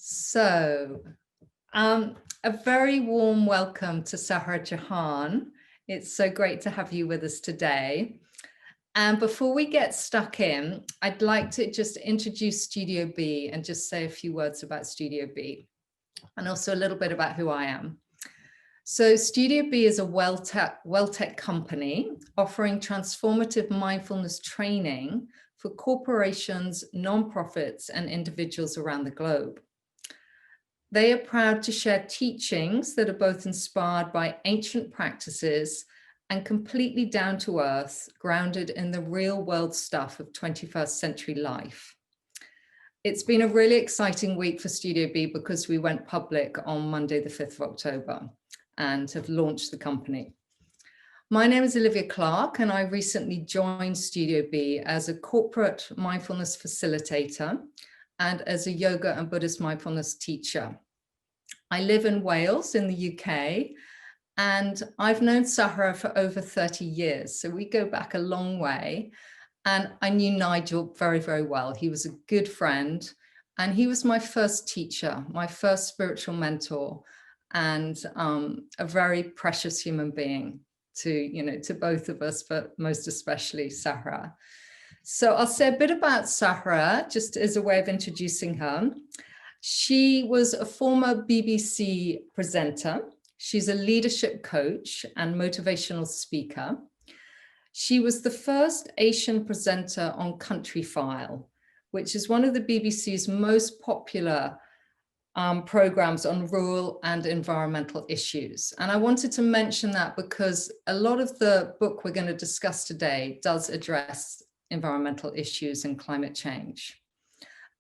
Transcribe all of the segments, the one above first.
So, a very warm welcome to Sahera Chohan. It's so great to have you with us today. And before we get stuck in, I'd like to just introduce Studio B and just say a few words about Studio B and also a little bit about who I am. So Studio B is a WellTech company offering transformative mindfulness training for corporations, nonprofits, and individuals around the globe. They are proud to share teachings that are both inspired by ancient practices and completely down to earth, grounded in the real world stuff of 21st century life. It's been a really exciting week for Studio B because we went public on Monday, the 5th of October and have launched the company. My name is Olivia Clarke and I recently joined Studio B as a corporate mindfulness facilitator and as a yoga and Buddhist mindfulness teacher. I live in Wales in the UK, and I've known Sahera for over 30 years. So we go back a long way. And I knew Nigel very, very well. He was a good friend, and he was my first teacher, my first spiritual mentor, and a very precious human being to both of us, but most especially Sahera. So I'll say a bit about Sahera, just as a way of introducing her. She was a former BBC presenter. She's a leadership coach and motivational speaker. She was the first Asian presenter on Country File, which is one of the BBC's most popular programs on rural and environmental issues. And I wanted to mention that because a lot of the book we're going to discuss today does address environmental issues and climate change.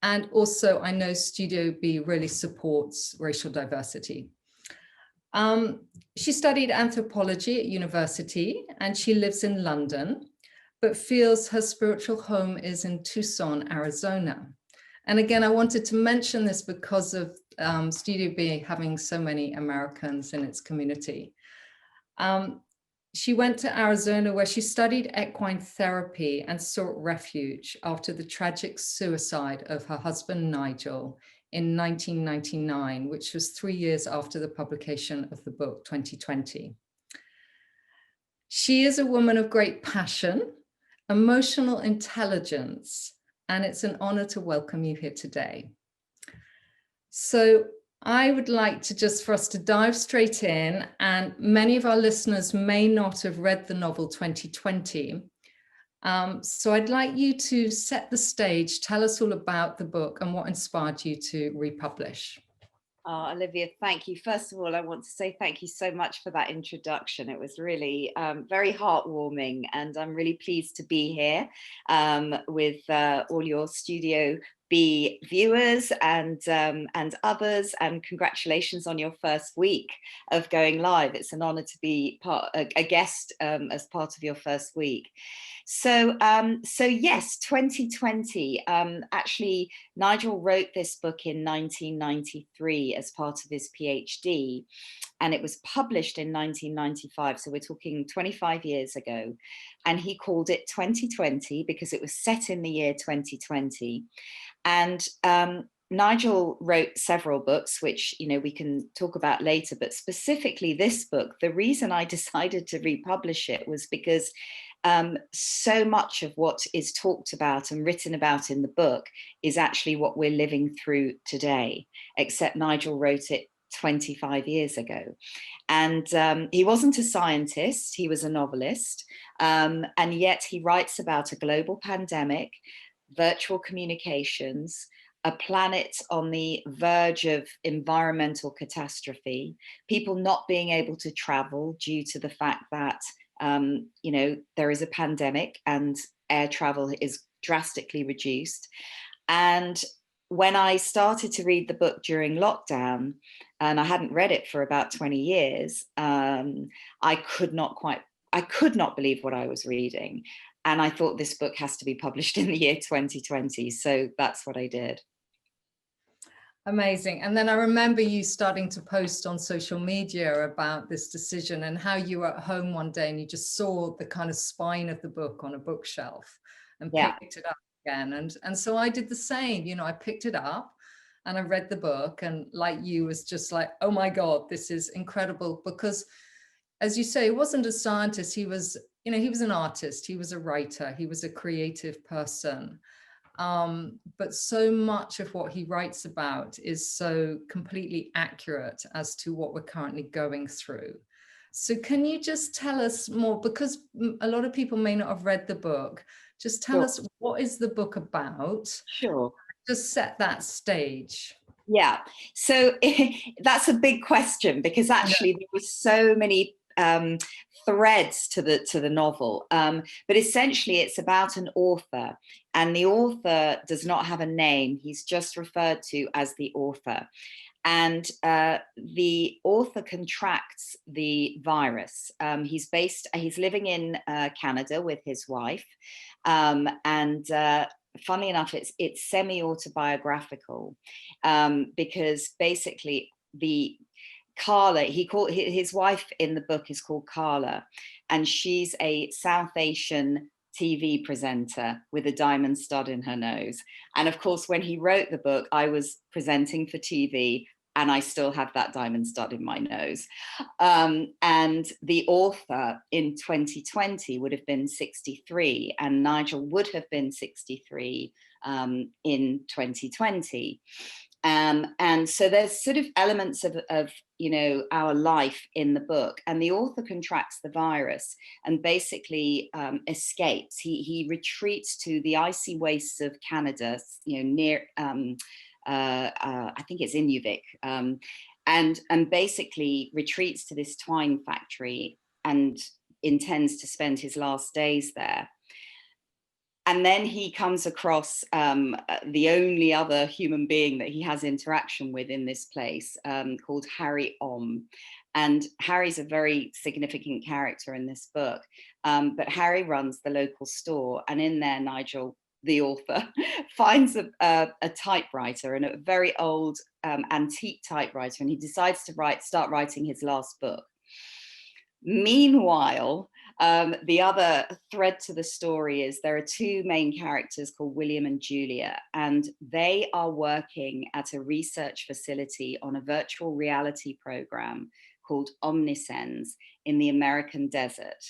And also, I know Studio B really supports racial diversity. She studied anthropology at university and she lives in London, but feels her spiritual home is in Tucson, Arizona. And again, I wanted to mention this because of Studio B having so many Americans in its community. She went to Arizona where she studied equine therapy and sought refuge after the tragic suicide of her husband, Nigel, in 1999, which was 3 years after the publication of the book, 2020. She is a woman of great passion, emotional intelligence, and it's an honor to welcome you here today. So I would like to just for us to dive straight in, and many of our listeners may not have read the novel 2020. So I'd like you to set the stage, tell us all about the book and what inspired you to republish. Olivia, thank you. First of all, I want to say thank you so much for that introduction. It was really very heartwarming, and I'm really pleased to be here with all your Studio B viewers and others, and congratulations on your first week of going live. It's an honor to be a guest as part of your first week. So yes, 2020, actually Nigel wrote this book in 1993 as part of his PhD, and it was published in 1995. So we're talking 25 years ago. And he called it 2020 because it was set in the year 2020. And Nigel wrote several books, which, we can talk about later, but specifically this book, the reason I decided to republish it was because so much of what is talked about and written about in the book is actually what we're living through today, except Nigel wrote it 25 years ago. And he wasn't a scientist, he was a novelist, and yet he writes about a global pandemic, virtual communications, a planet on the verge of environmental catastrophe, people not being able to travel due to the fact that there is a pandemic and air travel is drastically reduced. And when I started to read the book during lockdown, and I hadn't read it for about 20 years, I could not believe what I was reading. And I thought this book has to be published in the year 2020. So that's what I did. Amazing. And then I remember you starting to post on social media about this decision and how you were at home one day and you just saw the kind of spine of the book on a bookshelf and picked it up again. And so I did the same, I picked it up and I read the book, and like you, was just like, oh my God, this is incredible. Because as you say, he wasn't a scientist. He was, you know, he was an artist. He was a writer. He was a creative person. But so much of what he writes about is so completely accurate as to what we're currently going through. So can you just tell us more, because a lot of people may not have read the book, just tell us, what is the book about? Sure. Just set that stage. Yeah, so that's a big question, because actually there were so many threads to the novel, but essentially it's about an author, and the author does not have a name. He's just referred to as the author, and the author contracts the virus. He's living in Canada with his wife, and funnily enough, it's semi-autobiographical, because basically Carla, his wife in the book is called Carla, and she's a South Asian TV presenter with a diamond stud in her nose. And of course, when he wrote the book, I was presenting for TV, and I still have that diamond stud in my nose. And the author in 2020 would have been 63, and Nigel would have been 63 in 2020. And so there's sort of elements of you know, our life in the book, and the author contracts the virus and basically escapes. He retreats to the icy wastes of Canada, you know, near I think it's Inuvik, and basically retreats to this twine factory and intends to spend his last days there. And then he comes across the only other human being that he has interaction with in this place, called Harry Om. And Harry's a very significant character in this book. But Harry runs the local store, and in there, Nigel, the author, finds a typewriter, and a very old antique typewriter, and he decides to start writing his last book. Meanwhile, the other thread to the story is there are two main characters called William and Julia, and they are working at a research facility on a virtual reality program called Omniscience in the American desert.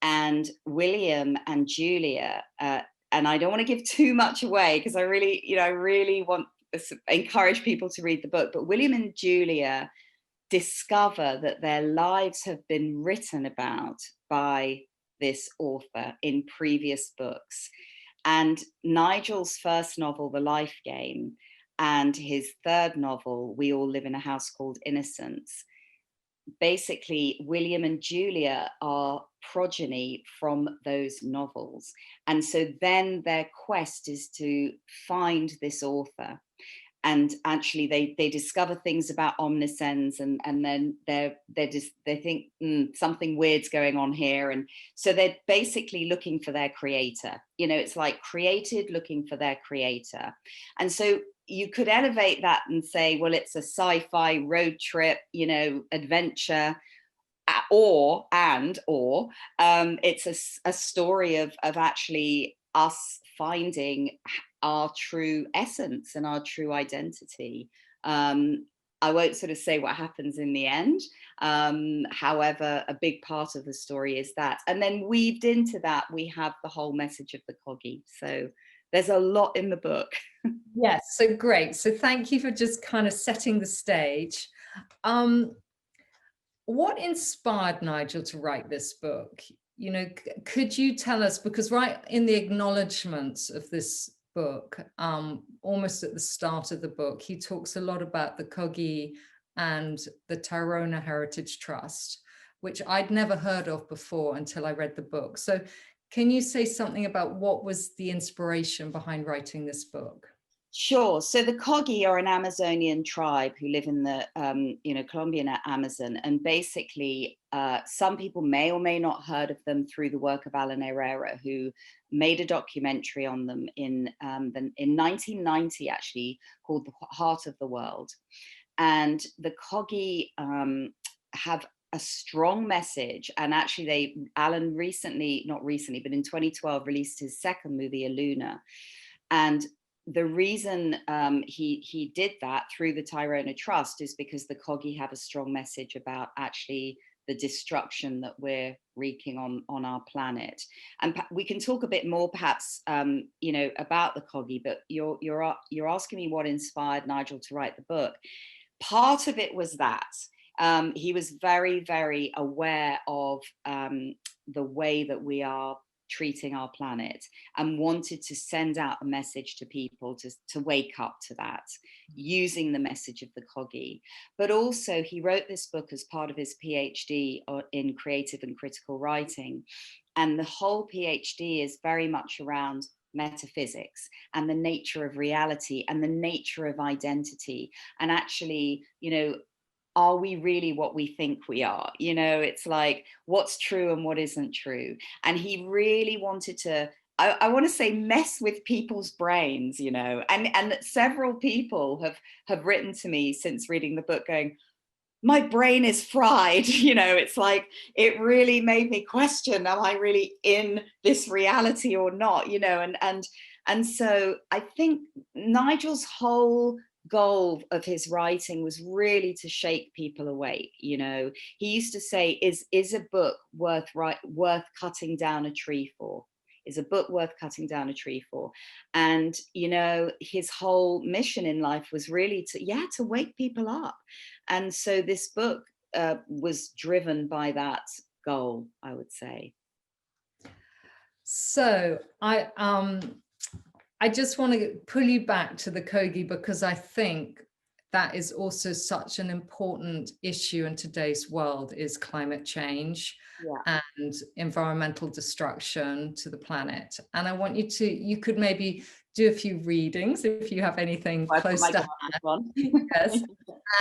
And William and Julia, and I don't want to give too much away, because I really want to encourage people to read the book, but William and Julia discover that their lives have been written about by this author in previous books. And Nigel's first novel, The Life Game, and his third novel, We All Live in a House Called Innocence, basically William and Julia are progeny from those novels. And so then their quest is to find this author. And actually they discover things about Omniscience, and then they think something weird's going on here. And so they're basically looking for their creator. You know, it's like created looking for their creator. And so you could elevate that and say, well, it's a sci-fi road trip, you know, adventure, or it's a story of actually us finding our true essence and our true identity. I won't sort of say what happens in the end. However, a big part of the story is that. And then weaved into that, we have the whole message of the Coggy. So there's a lot in the book. Yes, so great. So thank you for just kind of setting the stage. What inspired Nigel to write this book? You know, could you tell us, because right in the acknowledgements of this book, almost at the start of the book, he talks a lot about the Coggy and the Tairona Heritage Trust, which I'd never heard of before until I read the book. So can you say something about what was the inspiration behind writing this book? Sure. So the Coggy are an Amazonian tribe who live in the, Colombian Amazon. And basically, some people may or may not heard of them through the work of Alan Herrera, who made a documentary on them in 1990, actually, called The Heart of the World. And the Coggy have a strong message. And actually, Alan not recently, but in 2012, released his second movie, Aluna. And the reason he did that through the Tyrona Trust is because the Corgi have a strong message about actually the destruction that we're wreaking on our planet. And we can talk a bit more perhaps about the Corgi, but you're asking me what inspired Nigel to write the book. Part of it was that he was very, very aware of the way that we are treating our planet, and wanted to send out a message to people to wake up to that, using the message of the Corgi. But also he wrote this book as part of his PhD in creative and critical writing. And the whole PhD is very much around metaphysics and the nature of reality and the nature of identity. And actually, are we really what we think we are? It's like, what's true and what isn't true? And he really wanted to, I want to say, mess with people's brains, and several people have written to me since reading the book going, my brain is fried. It's like, it really made me question, am I really in this reality or not? And so I think Nigel's whole goal of his writing was really to shake people awake. He used to say, is a book worth cutting down a tree for? Is a book worth cutting down a tree for? And his whole mission in life was really to wake people up. And so this book was driven by that goal, I would say. So I just want to pull you back to the Corgi, because I think that is also such an important issue in today's world, is climate change and environmental destruction to the planet. And I want you could maybe do a few readings if you have anything close to hand. Yes.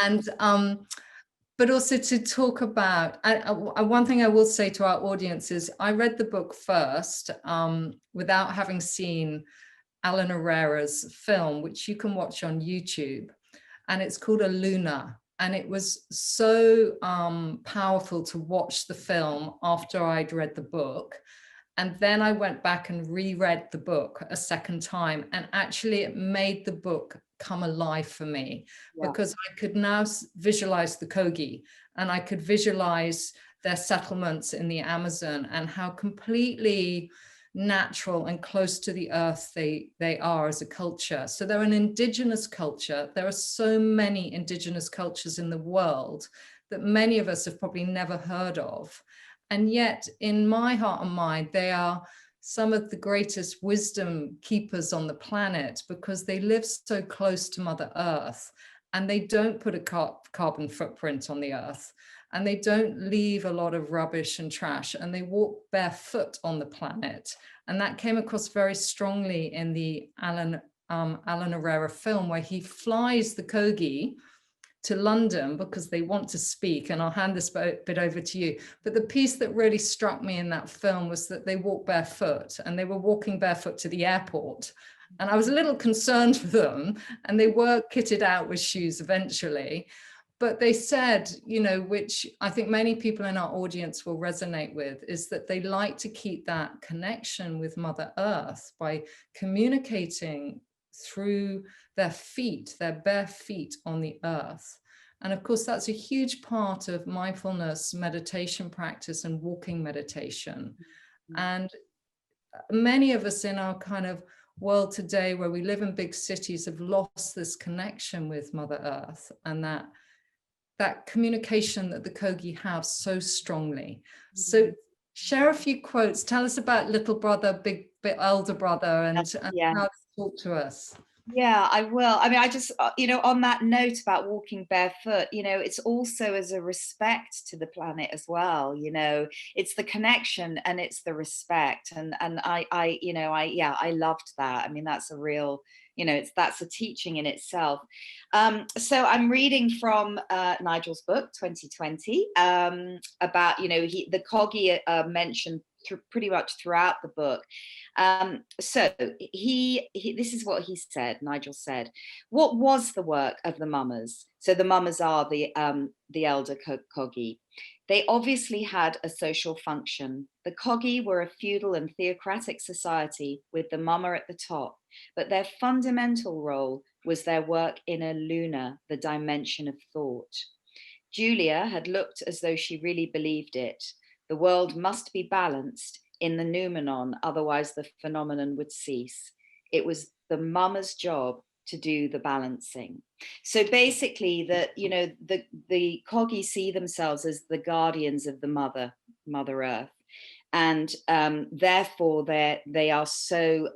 And but also to talk about, one thing I will say to our audience is, I read the book first without having seen Alan Herrera's film, which you can watch on YouTube, and it's called A Luna. And it was so powerful to watch the film after I'd read the book. And then I went back and reread the book a second time, and actually it made the book come alive for me, because I could now visualize the Corgi, and I could visualize their settlements in the Amazon and how completely natural and close to the earth they are as a culture. So they're an indigenous culture. There are so many indigenous cultures in the world that many of us have probably never heard of. And yet, in my heart and mind, they are some of the greatest wisdom keepers on the planet, because they live so close to Mother Earth, and they don't put a carbon footprint on the earth, and they don't leave a lot of rubbish and trash, and they walk barefoot on the planet. And that came across very strongly in the Alan Herrera film, where he flies the Corgi to London because they want to speak. And I'll hand this bit over to you. But the piece that really struck me in that film was that they walk barefoot, and they were walking barefoot to the airport. And I was a little concerned for them, and they were kitted out with shoes eventually. But they said, which I think many people in our audience will resonate with, is that they like to keep that connection with Mother Earth by communicating through their feet, their bare feet on the earth. And of course, that's a huge part of mindfulness meditation practice and walking meditation. And many of us in our kind of world today, where we live in big cities, have lost this connection with Mother Earth, and that communication that the Corgi have so strongly. So share a few quotes. Tell us about little brother, big elder brother, and how to talk to us. Yeah, I will. I mean, I just, on that note about walking barefoot, it's also as a respect to the planet as well. It's the connection and it's the respect. And I loved that. I mean, that's a real, that's a teaching in itself. So I'm reading from Nigel's book, 2020, about, the Corgi mentioned pretty much throughout the book. So this is what he said. Nigel said, "What was the work of the mummers?" So the mummers are the elder Kogi. "They obviously had a social function. The Kogi were a feudal and theocratic society with the mummer at the top, but their fundamental role was their work in a luna, the dimension of thought. Julia had looked as though she really believed it. The world must be balanced in the noumenon, otherwise the phenomenon would cease. It was the mummer's job to do the balancing." So basically, the Kogi see themselves as the guardians of the Mother Earth, and therefore they are so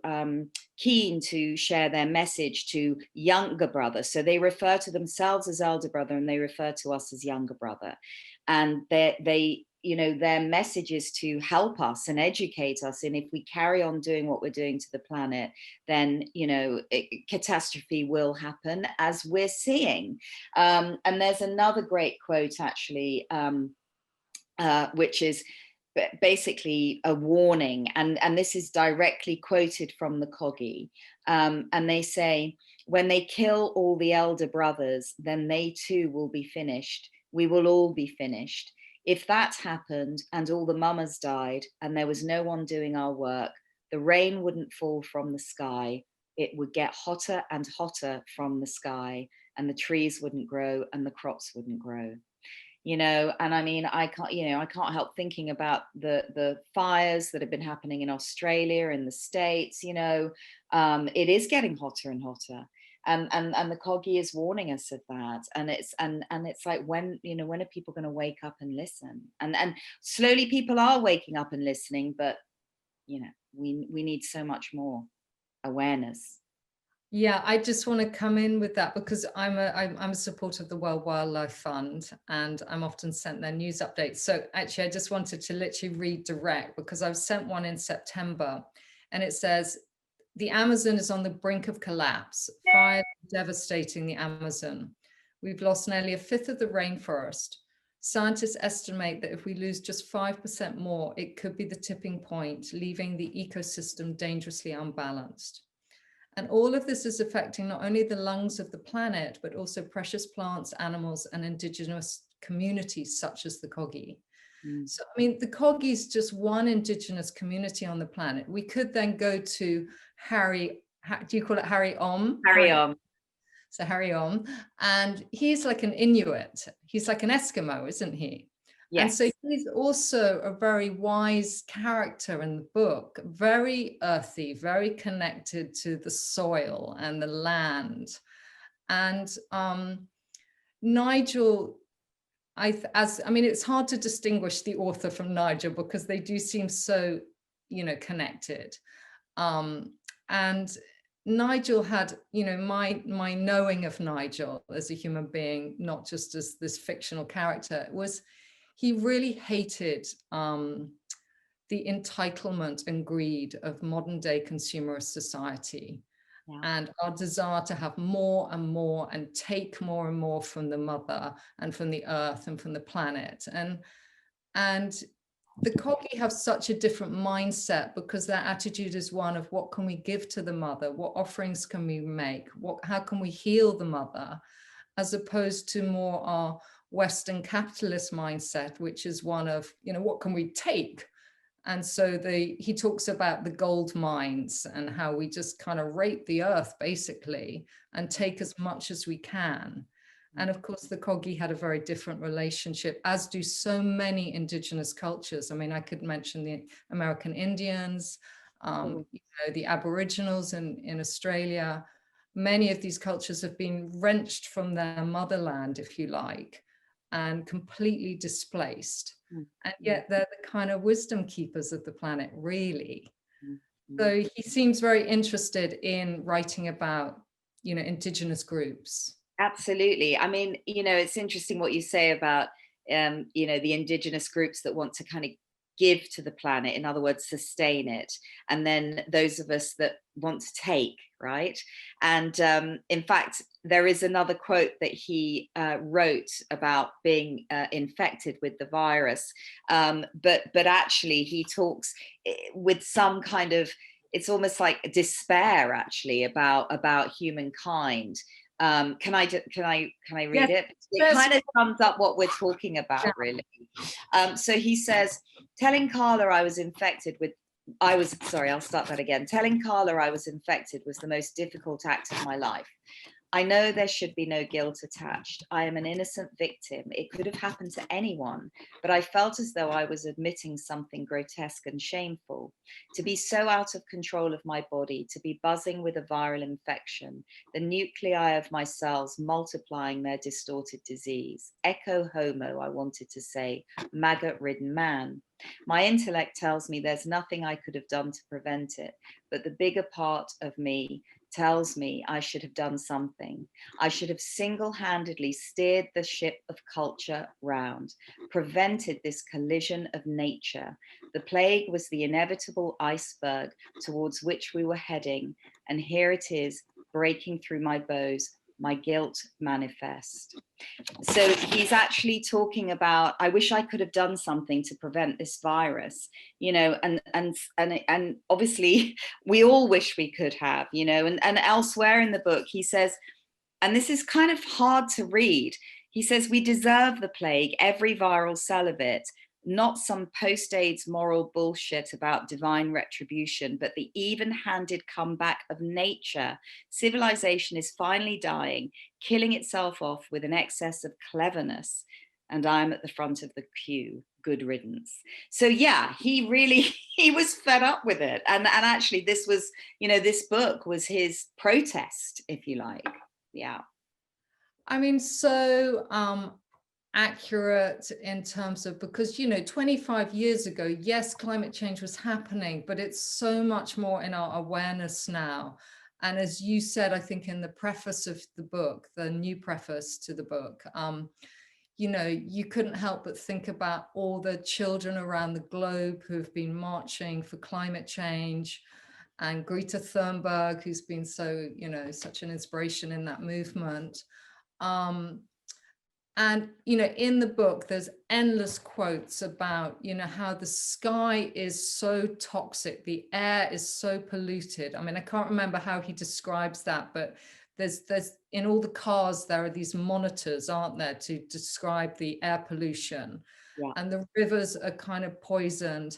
keen to share their message to younger brother. So they refer to themselves as elder brother, and they refer to us as younger brother, and their message is to help us and educate us. And if we carry on doing what we're doing to the planet, then catastrophe will happen, as we're seeing. And there's another great quote, actually, which is basically a warning, and this is directly quoted from the Kogi, and they say, "When they kill all the elder brothers, then they too will be finished. We will all be finished. If that happened and all the mummers died and there was no one doing our work, the rain wouldn't fall from the sky. It would get hotter and hotter from the sky, and the trees wouldn't grow and the crops wouldn't grow." And I mean, I can't help thinking about the fires that have been happening in Australia, in the States. It is getting hotter and hotter, and the Kogi is warning us of that. And it's like, when are people going to wake up and listen? And slowly people are waking up and listening, but we need so much more awareness. Yeah, I just want to come in with that because I'm a supporter of the World Wildlife Fund, and I'm often sent their news updates. So actually, I just wanted to literally redirect, because I've sent one in September, and it says, "The Amazon is on the brink of collapse. Fire devastating the Amazon. We've lost nearly a fifth of the rainforest. Scientists estimate that if we lose just 5% more, it could be the tipping point, leaving the ecosystem dangerously unbalanced. And all of this is affecting not only the lungs of the planet, but also precious plants, animals, and indigenous communities such as the Kogi." So, I mean, the Kogi is just one indigenous community on the planet. We could then go to do you call it Harry Om? Harry Om. So Harry Om, and he's like an Inuit. He's like an Eskimo, isn't he? Yes. And so he's also a very wise character in the book, very earthy, very connected to the soil and the land. And Nigel, it's hard to distinguish the author from Nigel because they do seem so, connected. And Nigel had, my knowing of Nigel as a human being, not just as this fictional character, was he really hated the entitlement and greed of modern day consumerist society. Yeah. And our desire to have more and more and take more and more from the mother and from the earth and from the planet. And the Kogi have such a different mindset because their attitude is one of, what can we give to the mother? What offerings can we make? How can we heal the mother? As opposed to more our Western capitalist mindset, which is one of, what can we take? And so he talks about the gold mines and how we just kind of rape the earth basically and take as much as we can. And of course, the Kogi had a very different relationship, as do so many indigenous cultures. I mean, I could mention the American Indians, the Aboriginals in Australia. Many of these cultures have been wrenched from their motherland, if you like, and completely displaced. And yet they're the kind of wisdom keepers of the planet, really. So he seems very interested in writing about, indigenous groups. Absolutely. I mean, it's interesting what you say about, the indigenous groups that want to kind of give to the planet, in other words, sustain it, and then those of us that want to take, right? And in fact, there is another quote that he wrote about being infected with the virus, but actually he talks with some kind of, it's almost like despair actually about humankind. Can I read it? It kind of sums up what we're talking about, really. So he says, telling Carla I was infected with, I'll start that again. Telling Carla I was infected was the most difficult act of my life. I know there should be no guilt attached. I am an innocent victim. It could have happened to anyone, but I felt as though I was admitting something grotesque and shameful. To be so out of control of my body, to be buzzing with a viral infection, the nuclei of my cells multiplying their distorted disease. Echo homo, I wanted to say, maggot-ridden man. My intellect tells me there's nothing I could have done to prevent it, but the bigger part of me tells me I should have done something. I should have single-handedly steered the ship of culture round, prevented this collision of nature. The plague was the inevitable iceberg towards which we were heading, and here it is, breaking through my bones, my guilt manifest. So he's actually talking about, I wish I could have done something to prevent this virus, you know, and obviously we all wish we could have, you know, and elsewhere in the book, he says, and this is kind of hard to read. He says, we deserve the plague, every viral cell of it, not some post-AIDS moral bullshit about divine retribution, but the even-handed comeback of nature. Civilization is finally dying, killing itself off with an excess of cleverness. And I'm at the front of the queue. Good riddance. So yeah, he was fed up with it. And actually this was, you know, this book was his protest, if you like. Yeah. I mean, so accurate in terms of, because, you know, 25 years ago, yes, climate change was happening, but it's so much more in our awareness now. And as you said, I think in the preface of the book, the new preface to the book, you know, you couldn't help but think about all the children around the globe who have been marching for climate change, and Greta Thunberg, who's been so, you know, such an inspiration in that movement. And, you know, in the book, there's endless quotes about, you know, how the sky is so toxic, the air is so polluted. I mean, I can't remember how he describes that, but there's in all the cars, there are these monitors, aren't there, to describe the air pollution. Yeah. And the rivers are kind of poisoned.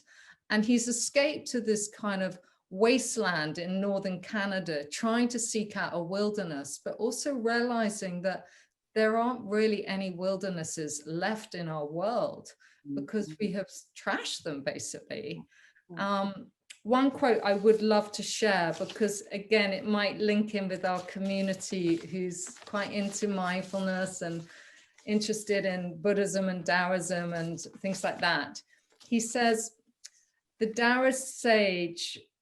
And he's escaped to this kind of wasteland in northern Canada, trying to seek out a wilderness, but also realizing that there aren't really any wildernesses left in our world because we have trashed them, basically. One quote I would love to share, because again, it might link in with our community who's quite into mindfulness and interested in Buddhism and Taoism and things like that. He says, the Taoists say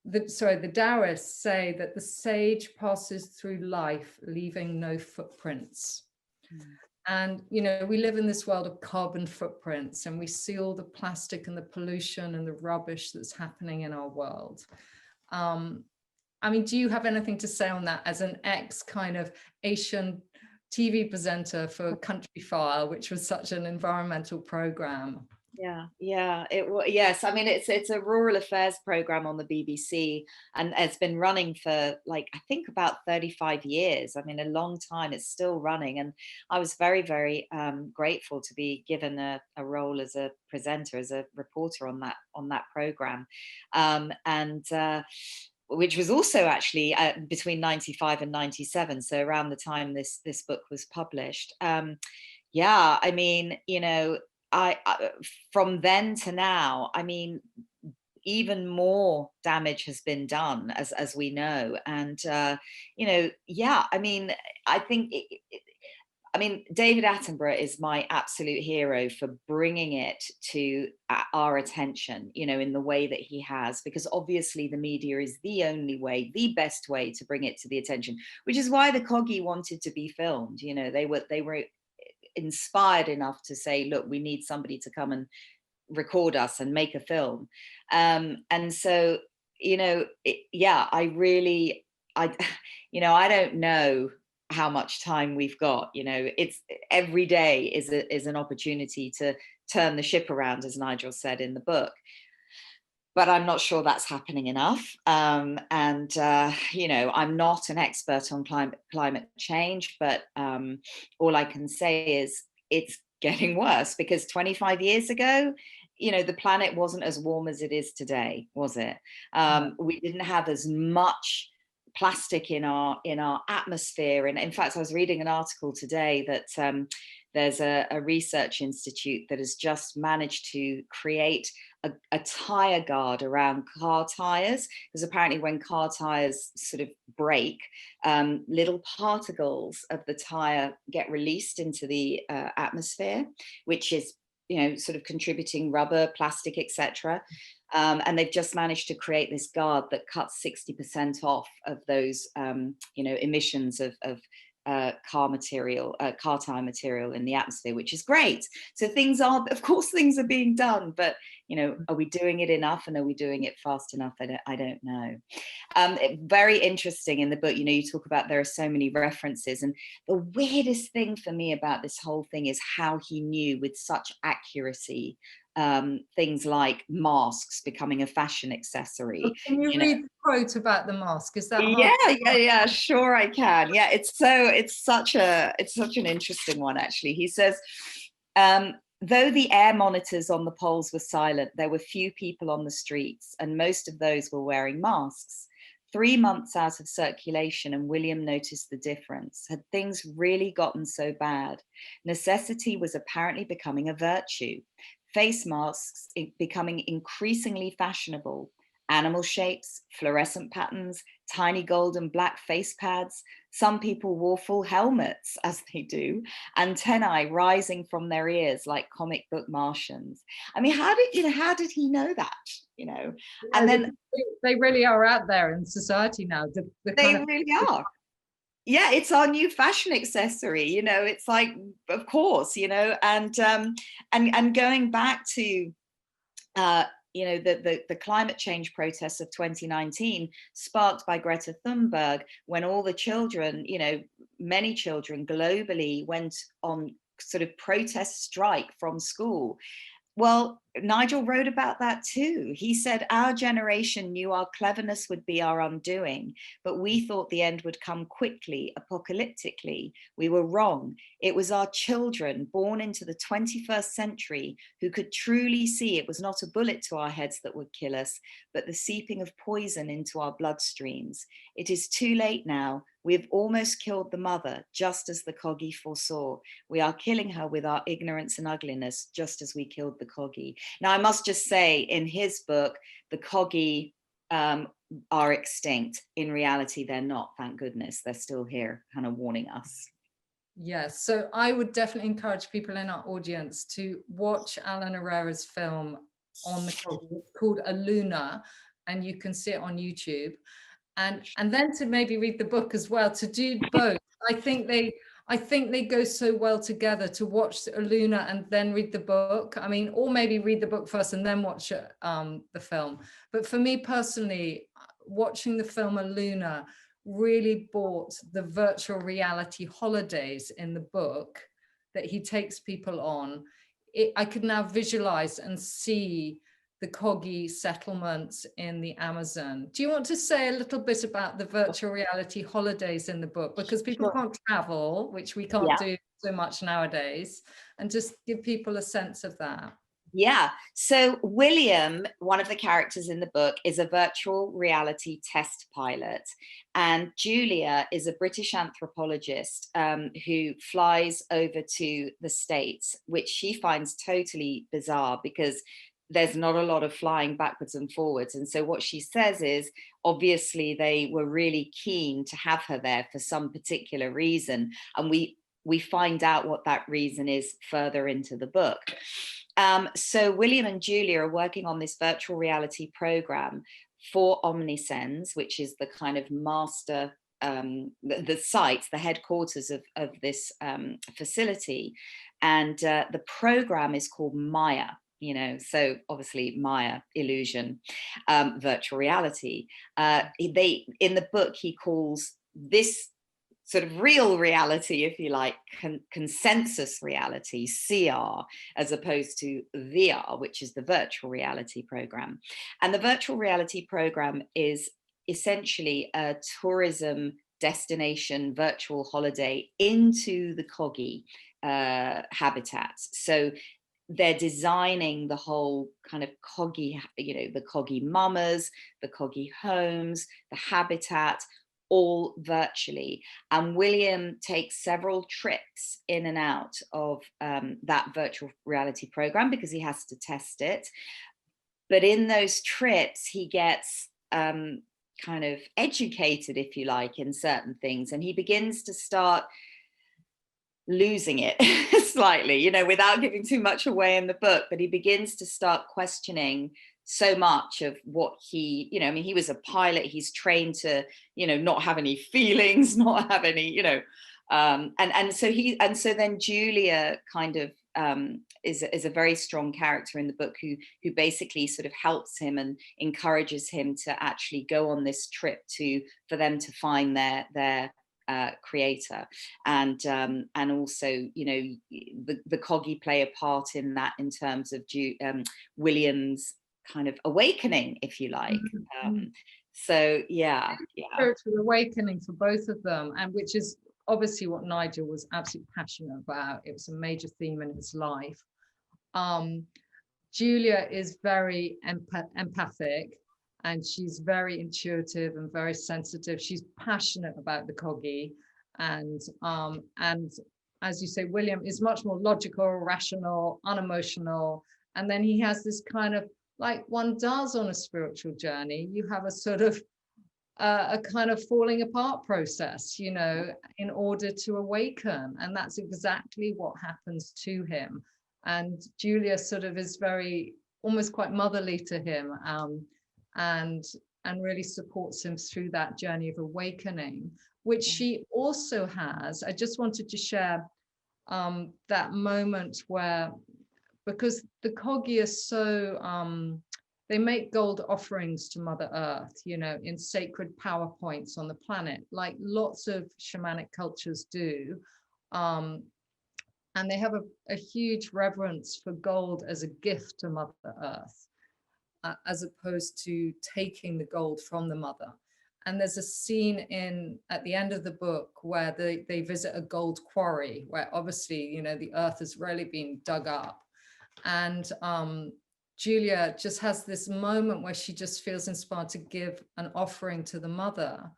that the sage passes through life, leaving no footprints. And, you know, we live in this world of carbon footprints, and we see all the plastic and the pollution and the rubbish that's happening in our world. I mean, do you have anything to say on that as an ex kind of Asian TV presenter for Country File, which was such an environmental program? Yeah, yes. I mean, it's a rural affairs program on the BBC, and it's been running for, like, I think about 35 years. I mean, a long time. It's still running, and I was very, very grateful to be given a role as a presenter, as a reporter on that program, which was also actually between 95 and 97, so around the time this book was published. Yeah, I mean, you know, I from then to now, I mean, even more damage has been done, as we know, and you know, yeah, I mean, I think I mean, David Attenborough is my absolute hero for bringing it to our attention, you know, in the way that he has, because obviously the media is the only way, the best way to bring it to the attention, which is why the Corgi wanted to be filmed. You know, they were inspired enough to say, look, we need somebody to come and record us and make a film. And so, I don't know how much time we've got. It's every day is an opportunity to turn the ship around, as Nigel said in the book. But I'm not sure that's happening enough. I'm not an expert on climate change, but all I can say is it's getting worse, because 25 years ago, the planet wasn't as warm as it is today, was it? We didn't have as much plastic in our atmosphere. And in fact, I was reading an article today that there's a research institute that has just managed to create a tire guard around car tires, because apparently when car tires sort of break, little particles of the tire get released into the atmosphere, which is sort of contributing rubber, plastic, etc. And they've just managed to create this guard that cuts 60% off of those emissions of car tire material in the atmosphere, which is great. So of course things are being done, but are we doing it enough, and are we doing it fast enough? I don't know. Very interesting in the book, you talk about there are so many references, and the weirdest thing for me about this whole thing is how he knew with such accuracy things like masks becoming a fashion accessory. Can you read the quote about the mask? Is that hard? Yeah, sure I can. Yeah, it's such an interesting one, actually. He says, though the air monitors on the poles were silent, there were few people on the streets, and most of those were wearing masks. 3 months out of circulation, and William noticed the difference. Had things really gotten so bad? Necessity was apparently becoming a virtue. Face masks becoming increasingly fashionable. Animal shapes, fluorescent patterns, tiny gold and black face pads. Some people wore full helmets, as they do, antennae rising from their ears like comic book Martians. I mean, how did he know that? And then they really are out there in society now. They really are. Yeah, it's our new fashion accessory. It's like, of course, and going back to the climate change protests of 2019, sparked by Greta Thunberg, when all the children, many children globally went on sort of protest strike from school. Well, Nigel wrote about that too. He said, our generation knew our cleverness would be our undoing, but we thought the end would come quickly, apocalyptically. We were wrong. It was our children born into the 21st century who could truly see it was not a bullet to our heads that would kill us, but the seeping of poison into our bloodstreams. It is too late now. We have almost killed the mother, just as the coggy foresaw. We are killing her with our ignorance and ugliness, just as we killed the coggy. Now, I must just say, in his book, the coggy are extinct. In reality, they're not, thank goodness. They're still here, kind of warning us. Yes, so I would definitely encourage people in our audience to watch Alan Herrera's film on the coggy. It's called A Luna, and you can see it on YouTube. And then to maybe read the book as well, to do both. I think they go so well together, to watch Luna and then read the book. I mean, or maybe read the book first and then watch the film. But for me personally, watching the film Luna really brought the virtual reality holidays in the book that he takes people on. I could now visualize and see the coggy settlements in the Amazon. Do you want to say a little bit about the virtual reality holidays in the book? Because people can't travel, which we can't do so much nowadays, and just give people a sense of that. Yeah. So William, one of the characters in the book, is a virtual reality test pilot. And Julia is a British anthropologist who flies over to the States, which she finds totally bizarre because there's not a lot of flying backwards and forwards. And so what she says is, obviously, they were really keen to have her there for some particular reason. And we find out what that reason is further into the book. So William and Julia are working on this virtual reality program for Omnisens, which is the kind of master, the site, the headquarters of this facility. And the program is called Maya. you know, so obviously Maya, illusion, virtual reality. They, in the book, he calls this sort of real reality, if you like, consensus reality, CR, as opposed to VR, which is the virtual reality program. And the virtual reality program is essentially a tourism destination virtual holiday into the Kogi habitats. So they're designing the whole kind of Kogi, you know, the Kogi mamas, the Kogi homes, the habitat, all virtually. And William takes several trips in and out of that virtual reality program because he has to test it. But in those trips, he gets kind of educated, if you like, in certain things. And he begins to start losing it slightly, you know, without giving too much away in the book, but he begins to start questioning so much of what he, you know, I mean, he was a pilot, he's trained to, you know, not have any feelings, not have any, you know, and so then Julia kind of is a very strong character in the book who basically sort of helps him and encourages him to actually go on this trip for them to find their creator, and also, you know, the Kogi play a part in that in terms of William's kind of awakening, if you like. So yeah. Spiritual awakening for both of them, and which is obviously what Nigel was absolutely passionate about. It was a major theme in his life. Julia is very empathic, and she's very intuitive and very sensitive. She's passionate about the Kogi, and as you say, William is much more logical, rational, unemotional, and then he has this kind of, like one does on a spiritual journey, you have a sort of a kind of falling apart process, you know, in order to awaken, and that's exactly what happens to him. And Julia sort of is very, almost quite motherly to him, and really supports him through that journey of awakening, which she also has. I just wanted to share that moment where, because the Kogi are so, they make gold offerings to Mother Earth, you know, in sacred power points on the planet, like lots of shamanic cultures do. And they have a huge reverence for gold as a gift to Mother Earth, as opposed to taking the gold from the mother. And there's a scene at the end of the book where they visit a gold quarry, where obviously, you know, the earth has really been dug up. And Julia just has this moment where she just feels inspired to give an offering to the mother.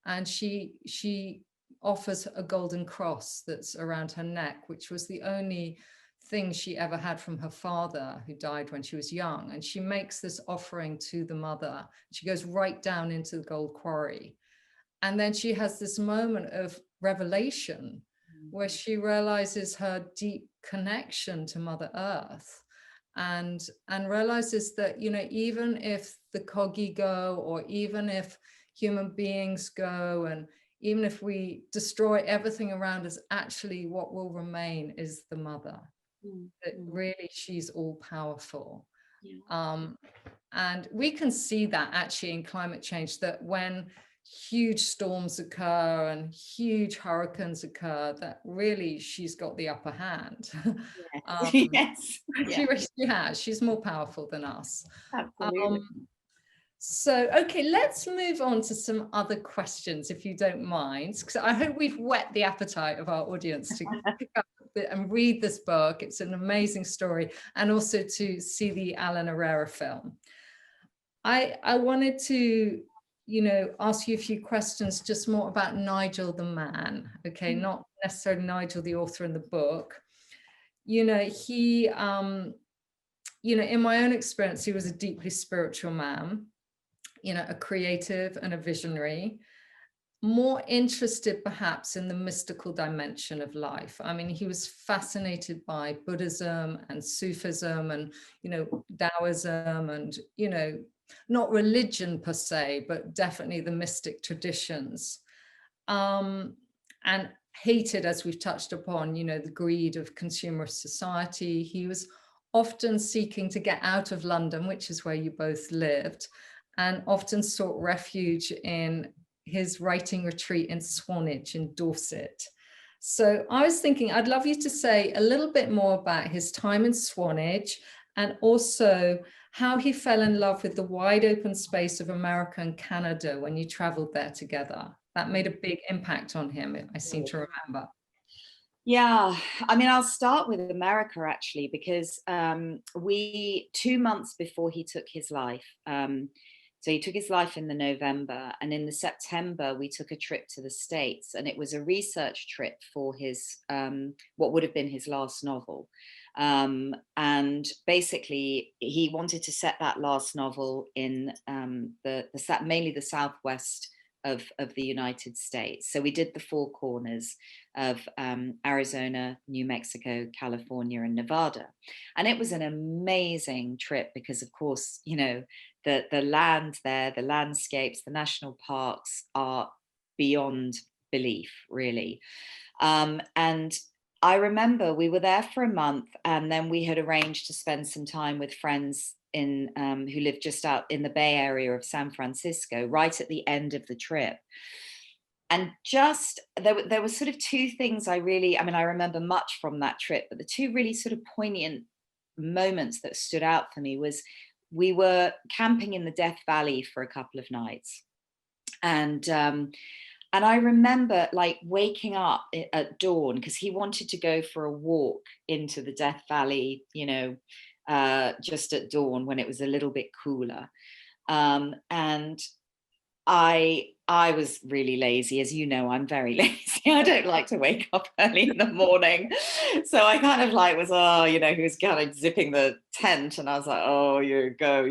And she offers a golden cross that's around her neck, which was the only thing she ever had from her father, who died when she was young. And she makes this offering to the mother. She goes right down into the gold quarry. And then she has this moment of revelation where she realizes her deep connection to Mother Earth, and realizes that, you know, even if the Kogi go, or even if human beings go, and even if we destroy everything around us, actually what will remain is the mother. That really she's all powerful. And we can see that actually in climate change, that when huge storms occur and huge hurricanes occur, that really she's got the upper hand. Yes. She has. She's more powerful than us. Absolutely. So, okay, let's move on to some other questions, if you don't mind, because I hope we've whet the appetite of our audience to pick up and read this book. It's an amazing story, and also to see the Alan Herrera film. I wanted to, you know, ask you a few questions just more about Nigel the man, okay, not necessarily Nigel the author in the book. You know, he, you know, in my own experience, he was a deeply spiritual man, you know, a creative and a visionary, more interested perhaps in the mystical dimension of life. I mean, he was fascinated by Buddhism and Sufism and, you know, Taoism and, you know, not religion per se, but definitely the mystic traditions. And hated, as we've touched upon, you know, the greed of consumerist society. He was often seeking to get out of London, which is where you both lived, and often sought refuge in his writing retreat in Swanage in Dorset. So I was thinking, I'd love you to say a little bit more about his time in Swanage, and also how he fell in love with the wide open space of America and Canada when you traveled there together. That made a big impact on him, I seem to remember. Yeah, I mean, I'll start with America actually, because 2 months before he took his life, so he took his life in the November, and in the September we took a trip to the States, and it was a research trip for his what would have been his last novel. And basically he wanted to set that last novel in mainly the Southwest of the United States. So we did the four corners of Arizona, New Mexico, California, and Nevada. And it was an amazing trip because, of course, you know, the land there, the landscapes, the national parks are beyond belief, really. And I remember we were there for a month, and then we had arranged to spend some time with friends in who lived just out in the Bay Area of San Francisco, right at the end of the trip. And just there were sort of two things I remember much from that trip, but the two really sort of poignant moments that stood out for me was we were camping in the Death Valley for a couple of nights. And I remember like waking up at dawn because he wanted to go for a walk into the Death Valley, you know, just at dawn when it was a little bit cooler. And I was really lazy. As you know, I'm very lazy. I don't like to wake up early in the morning. So I kind of like was, he was kind of zipping the tent, and I was like, oh, you go.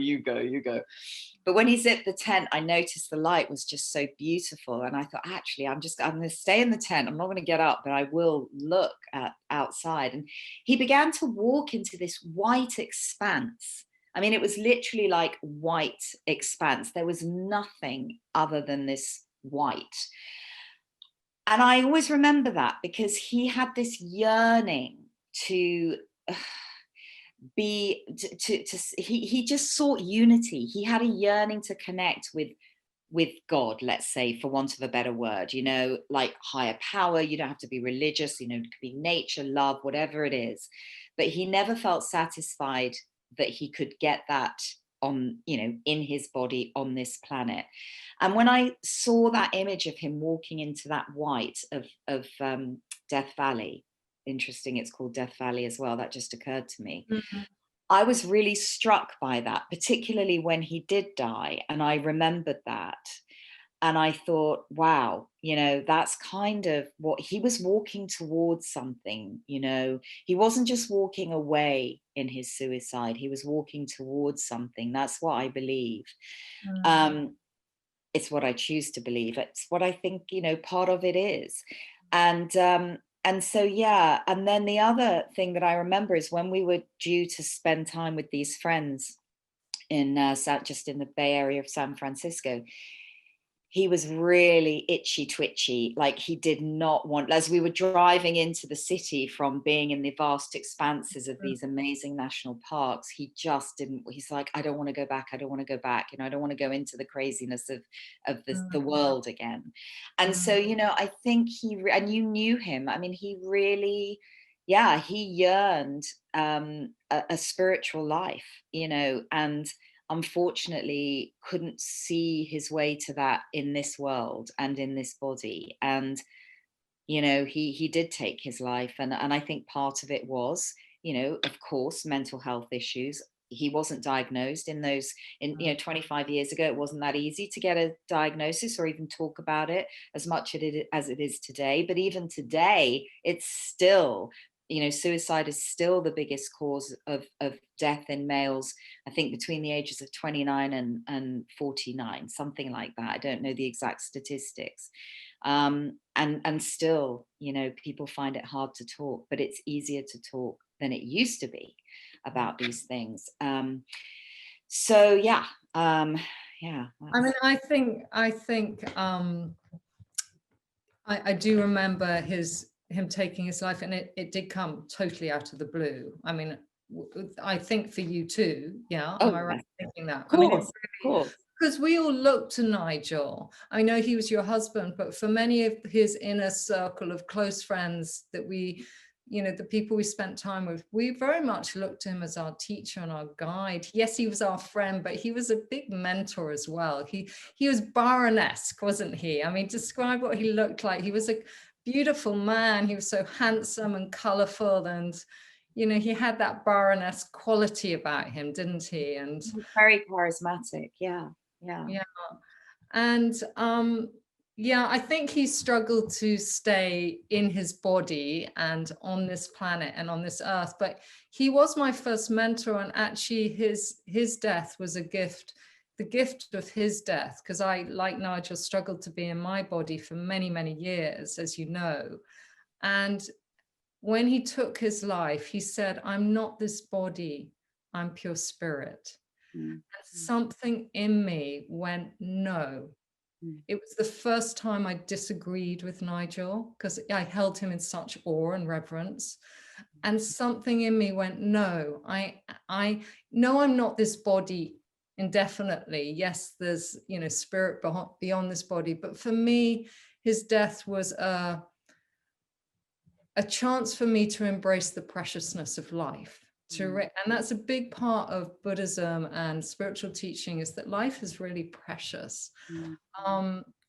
But when he zipped the tent, I noticed the light was just so beautiful. And I thought, actually, I'm going to stay in the tent. I'm not going to get up, but I will look outside. And he began to walk into this white expanse. I mean, it was literally like white expanse. There was nothing other than this white. And I always remember that because he had this yearning to he just sought unity. He had a yearning to connect with God, let's say, for want of a better word, you know, like higher power. You don't have to be religious, you know, it could be nature, love, whatever it is. But he never felt satisfied that he could get that on, you know, in his body on this planet. And when I saw that image of him walking into that white of Death Valley, interesting, it's called Death Valley as well, that just occurred to me. Mm-hmm. I was really struck by that, particularly when he did die. And I remembered that. And I thought, wow, you know, that's kind of what he was walking towards something, you know, he wasn't just walking away in his suicide, he was walking towards something. That's what I believe. Mm. It's what I choose to believe. It's what I think, you know, part of it is. And so, yeah. And then the other thing that I remember is when we were due to spend time with these friends in just in the Bay Area of San Francisco, he was really itchy twitchy. Like he did not want, as we were driving into the city from being in the vast expanses of these amazing national parks, he just didn't, he's like, I don't want to go back. I don't want to go back. You know, I don't want to go into the craziness of the world again. And so, you know, I think and you knew him. I mean, he really, yeah, he yearned a spiritual life, you know, and unfortunately couldn't see his way to that in this world and in this body. And, you know, he did take his life. And I think part of it was, you know, of course, mental health issues. He wasn't diagnosed in, you know, 25 years ago, it wasn't that easy to get a diagnosis or even talk about it as much as it is today. But even today, it's still, you know, suicide is still the biggest cause of death in males, I think between the ages of 29 and 49, something like that. I don't know the exact statistics. And still, you know, people find it hard to talk, but it's easier to talk than it used to be about these things. So, yeah. Yeah. I mean, I think I do remember him taking his life, and it did come totally out of the blue. I mean, I think for you too. Yeah. Oh, Am I right yes. in thinking that? Of course, of course. Because we all look to Nigel. I know he was your husband, but for many of his inner circle of close friends that we, the people we spent time with, we very much looked to him as our teacher and our guide. Yes, he was our friend, but he was a big mentor as well. He was Byron-esque, wasn't he? I mean, describe what he looked like. He was a beautiful man. He was so handsome and colorful, and he had that Byron-esque quality about him, didn't he? And very charismatic. Yeah. And I think he struggled to stay in his body and on this planet and on this earth, but he was my first mentor, and actually his death was a gift, the gift of his death, because I, like Nigel, struggled to be in my body for many, many years, as you know. And when he took his life, he said, "I'm not this body, I'm pure spirit." And something in me went, no. It was the first time I disagreed with Nigel, because I held him in such awe and reverence. And something in me went, no, I know I'm not this body indefinitely. Yes, there's, spirit beyond this body. But for me, his death was a chance for me to embrace the preciousness of life. And that's a big part of Buddhism and spiritual teaching, is that life is really precious.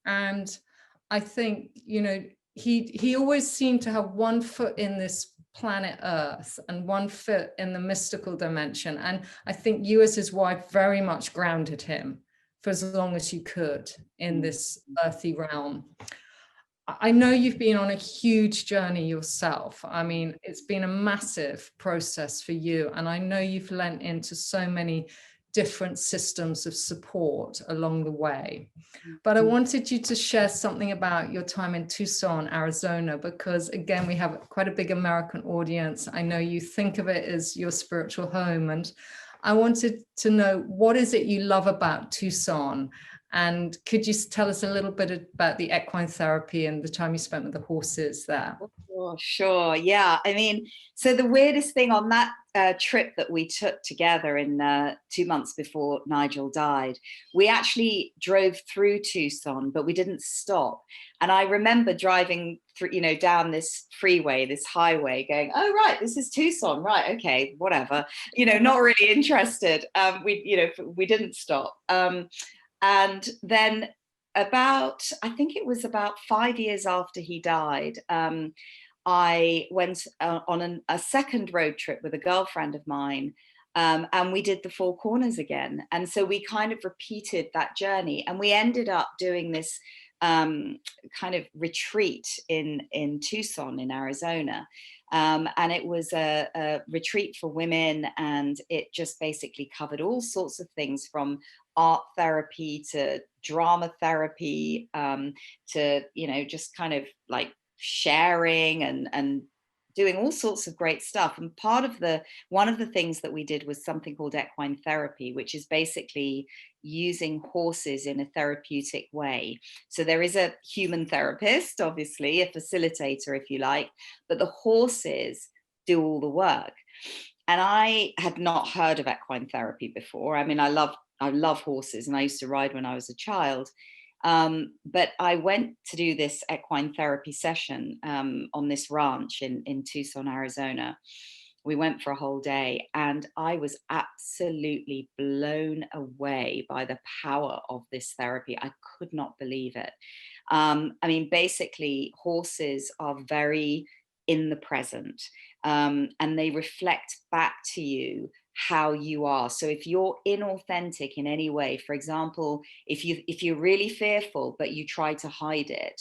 And I think, he always seemed to have one foot in this planet Earth and one foot in the mystical dimension. And I think you, as his wife, very much grounded him for as long as you could in this earthy realm. I know you've been on a huge journey yourself. I mean, it's been a massive process for you. And I know you've lent into so many different systems of support along the way. But I wanted you to share something about your time in Tucson, Arizona, because again, we have quite a big American audience. I know you think of it as your spiritual home. And I wanted to know, what is it you love about Tucson? And could you tell us a little bit about the equine therapy and the time you spent with the horses there? Oh, sure. Yeah. I mean, so the weirdest thing on that trip that we took together in 2 months before Nigel died, we actually drove through Tucson, but we didn't stop. And I remember driving through, down this freeway, this highway, going, "Oh, right, this is Tucson, right? Okay, whatever." Not really interested. We didn't stop. And then I think it was about 5 years after he died, I went on a second road trip with a girlfriend of mine, and we did the Four Corners again. And so we kind of repeated that journey, and we ended up doing this kind of retreat in Tucson, in Arizona. And it was a retreat for women, and it just basically covered all sorts of things, from art therapy to drama therapy, to just kind of like sharing and doing all sorts of great stuff. And one of the things that we did was something called equine therapy, which is basically using horses in a therapeutic way. So there is a human therapist, obviously, a facilitator, if you like, but the horses do all the work. And I had not heard of equine therapy before. I mean, I love horses, and I used to ride when I was a child. But I went to do this equine therapy session on this ranch in Tucson, Arizona. We went for a whole day, and I was absolutely blown away by the power of this therapy. I could not believe it. I mean, basically, horses are very in the present, and they reflect back to you how you are. So if you're inauthentic in any way, for example, if you're really fearful but you try to hide it,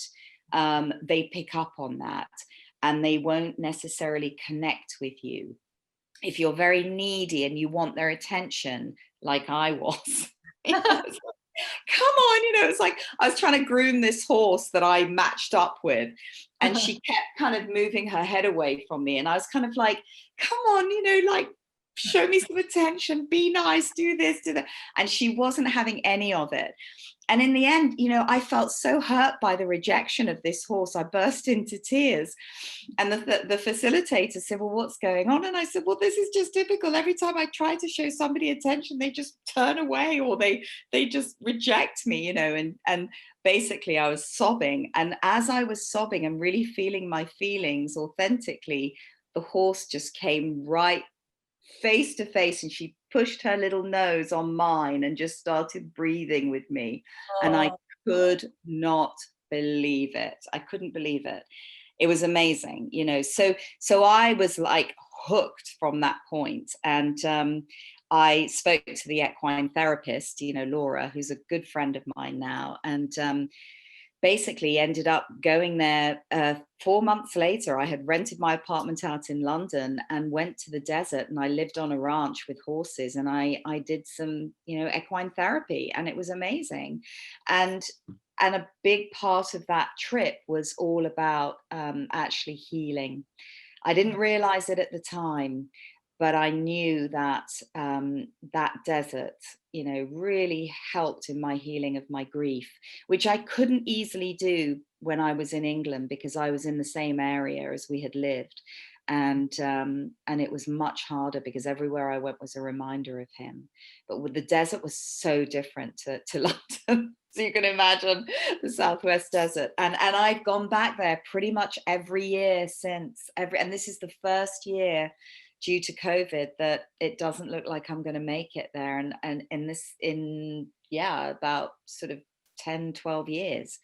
they pick up on that, and they won't necessarily connect with you. If you're very needy and you want their attention, like I was, come on, it's like I was trying to groom this horse that I matched up with, and she kept kind of moving her head away from me, and I was kind of like, come on, like, show me some attention, be nice, do this, do that. And she wasn't having any of it. And in the end, you know, I felt so hurt by the rejection of this horse. I burst into tears. And the facilitator said, well, what's going on? And I said, well, this is just typical. Every time I try to show somebody attention, they just turn away, or they just reject me, you know. And basically I was sobbing. And as I was sobbing and really feeling my feelings authentically, the horse just came right face to face, and she pushed her little nose on mine and just started breathing with me. And I Oh, could not believe it. I couldn't believe it. It was amazing, you know. So I was like hooked from that point. And I spoke to the equine therapist, you know, Laura, who's a good friend of mine now. And basically ended up going there 4 months later. I had rented my apartment out in London and went to the desert, and I lived on a ranch with horses, and I did some, you know, equine therapy, and it was amazing. And a big part of that trip was all about actually healing. I didn't realize it at the time, but I knew that that desert, you know, really helped in my healing of my grief, which I couldn't easily do when I was in England, because I was in the same area as we had lived. And it was much harder because everywhere I went was a reminder of him. But with the desert was so different to London. So you can imagine the Southwest Desert. And I've gone back there pretty much every year since. And this is the first year due to COVID that it doesn't look like I'm going to make it there. And in about sort of 10, 12 years.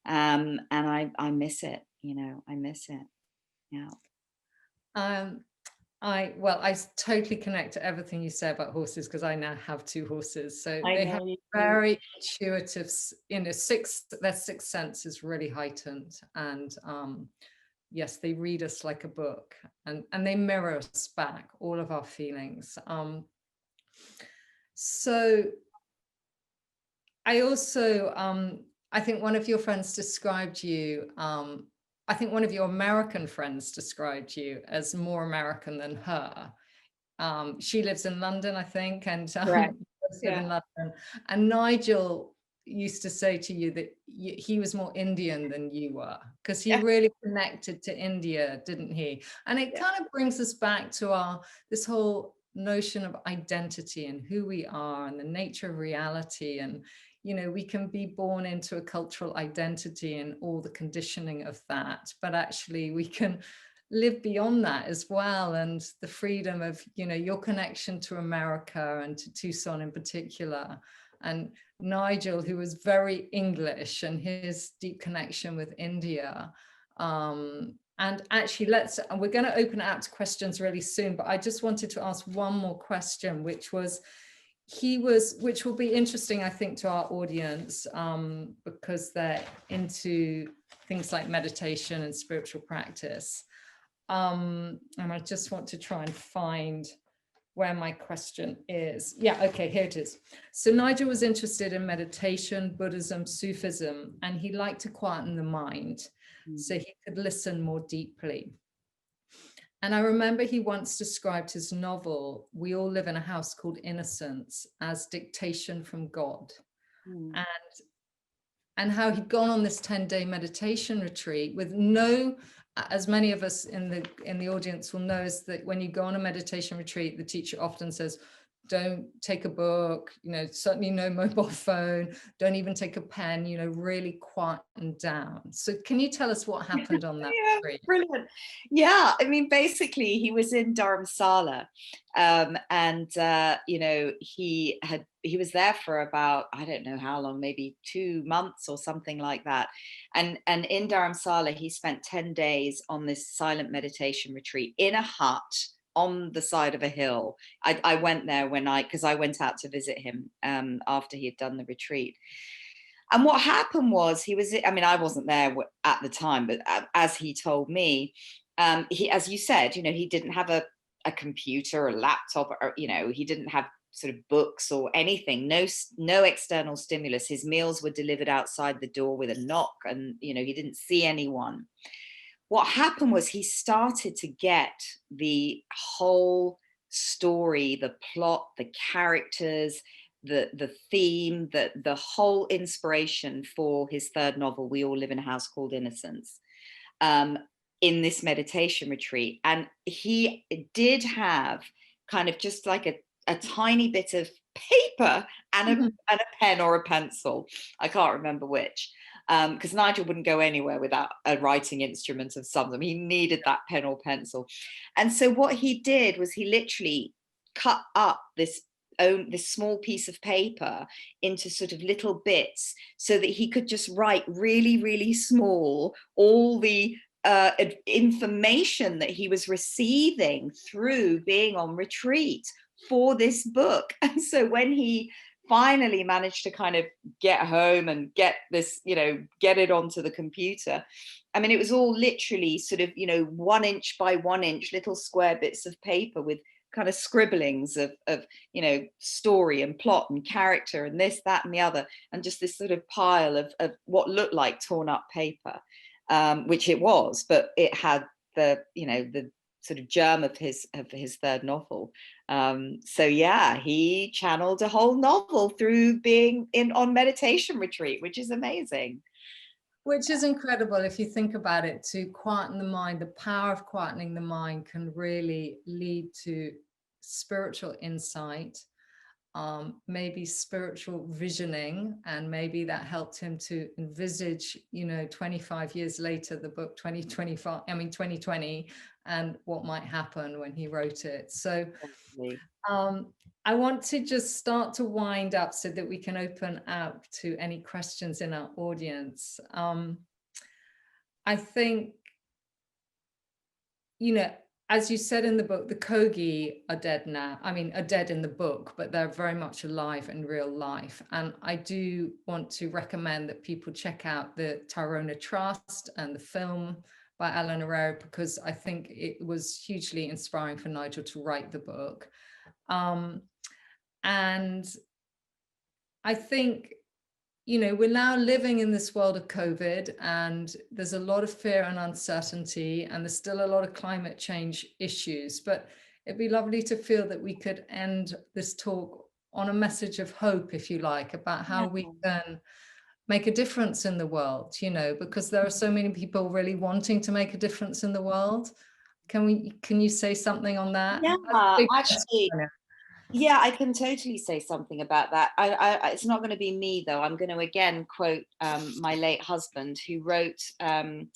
And I miss it, you know, I miss it. Yeah. I totally connect to everything you say about horses, because I now have 2 horses. So I they have know you do. very intuitive, you know, their sixth sense is really heightened. And yes, they read us like a book, and they mirror us back all of our feelings. So I also, I think one of your friends described you, I think one of your American friends described you as more American than her. She lives in London, I think, and Correct. both live Yeah. in London. And Nigel used to say to you that he was more Indian than you were, because he Yeah. really connected to India, didn't he? And it Yeah. kind of brings us back to this whole notion of identity and who we are and the nature of reality. And you know, we can be born into a cultural identity and all the conditioning of that, but actually we can live beyond that as well. And the freedom of, you know, your connection to America and to Tucson in particular, and Nigel, who was very English, and his deep connection with India. And actually, we're going to open it out to questions really soon, but I just wanted to ask one more question, which will be interesting, I think, to our audience, because they're into things like meditation and spiritual practice. And I just want to try and find where my question is. Yeah, okay, here it is. So Nigel was interested in meditation, Buddhism, Sufism, and he liked to quieten the mind so he could listen more deeply. And I remember he once described his novel, We All Live in a House Called Innocence, as dictation from God. And how he'd gone on this 10-day meditation retreat with no, as many of us in the audience will know, is that when you go on a meditation retreat, the teacher often says, don't take a book, you know, certainly no mobile phone, don't even take a pen, you know, really quieten down. So can you tell us what happened on that retreat? Brilliant. Yeah, I mean, basically he was in Dharamsala, and you know, he was there for about, I don't know how long, maybe 2 months or something like that. And in Dharamsala he spent 10 days on this silent meditation retreat in a hut on the side of a hill. I went there because I went out to visit him after he had done the retreat. And what happened was I mean, I wasn't there at the time, but as he told me, he, as you said, you know, he didn't have a computer, a laptop, or, you know, he didn't have sort of books or anything, no external stimulus. His meals were delivered outside the door with a knock, and, you know, he didn't see anyone. What happened was he started to get the whole story, the plot, the characters, the theme, the whole inspiration for his third novel, We All Live in a House Called Innocence, in this meditation retreat. And he did have kind of just like a tiny bit of paper and a pen or a pencil. I can't remember which, because Nigel wouldn't go anywhere without a writing instrument of some sort. He needed that pen or pencil. And so what he did was he literally cut up this small piece of paper into sort of little bits so that he could just write really, really small all the information that he was receiving through being on retreat for this book. And so when he finally managed to kind of get home and get this, get it onto the computer, I mean, it was all literally sort of, 1 inch by 1 inch little square bits of paper with kind of scribblings of story and plot and character and this, that, and the other, and just this sort of pile of what looked like torn up paper, which it was, but it had the sort of germ of his third novel. So yeah, he channeled a whole novel through being on meditation retreat, which is amazing. Which is incredible if you think about it. To quieten the mind, the power of quietening the mind can really lead to spiritual insight, maybe spiritual visioning, and maybe that helped him to envisage, 25 years later, the book 2020, and what might happen when he wrote it. So I want to just start to wind up so that we can open up to any questions in our audience. I think, as you said in the book, the Kogi are dead now. I mean, are dead in the book, but they're very much alive in real life. And I do want to recommend that people check out the Tairona Trust and the film by Alan Herrera, because I think it was hugely inspiring for Nigel to write the book. And I think, we're now living in this world of COVID, and there's a lot of fear and uncertainty, and there's still a lot of climate change issues, but it'd be lovely to feel that we could end this talk on a message of hope, if you like, about how we can make a difference in the world, because there are so many people really wanting to make a difference in the world. Can you say something on that? Yeah, actually, yeah, I can totally say something about that. It's not going to be me, though. I'm going to again quote my late husband, who wrote in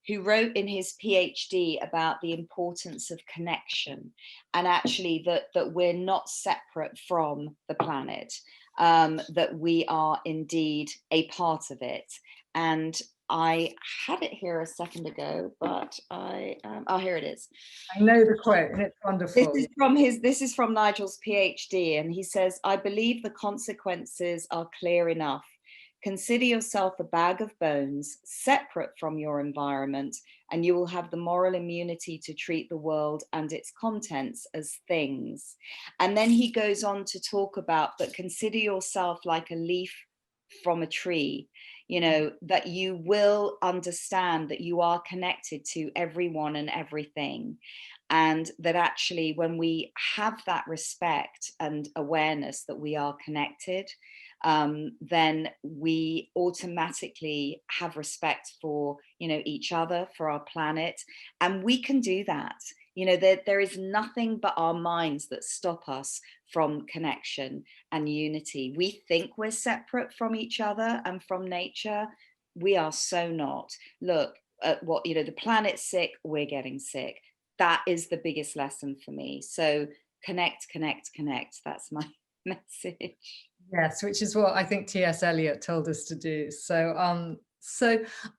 his PhD about the importance of connection, and actually that we're not separate from the planet, that we are indeed a part of it. And I had it here a second ago, but here it is. I know the quote, and it's wonderful. This is from Nigel's PhD, and he says, "I believe the consequences are clear enough. Consider yourself a bag of bones, separate from your environment, and you will have the moral immunity to treat the world and its contents as things." And then he goes on to talk about, but consider yourself like a leaf from a tree, that you will understand that you are connected to everyone and everything. And that actually, when we have that respect and awareness that we are connected, then we automatically have respect for, each other, for our planet. And we can do that. There is nothing but our minds that stop us from connection and unity. We think we're separate from each other and from nature. We are so not. Look at what, the planet's sick, we're getting sick. That is the biggest lesson for me. So connect. That's my message. Yes, which is what I think T.S. Eliot told us to do. So